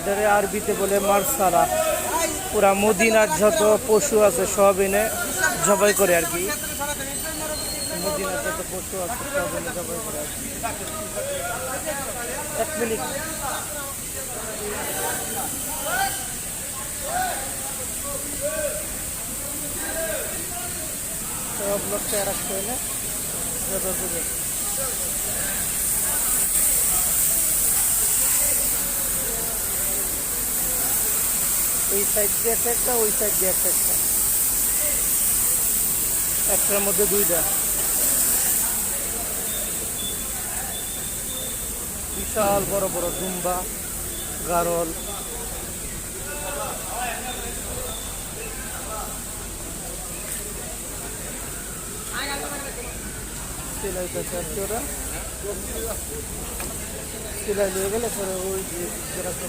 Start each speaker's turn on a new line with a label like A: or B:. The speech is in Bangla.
A: এটারে আরবিতে বলে মারসারা। পুরা মদিনার যত পশু আছে সব এনে জবাই করে আর কি। মদিনার যত পশু আছে সব এনে জবাই করে আর কি। 1 মিনিট। সব লোকটা রাখতে এনে জবাই করে। এই সাইড দিয়ে একটা, ওই সাইড দিয়ে একটা, একটার মধ্যে দুইটা। বিশাল বড় বড় দুম্বা, গারল। সিলাইতেছে আর কি ওরা। সিলাই নিয়ে গেলে পরে ওই যে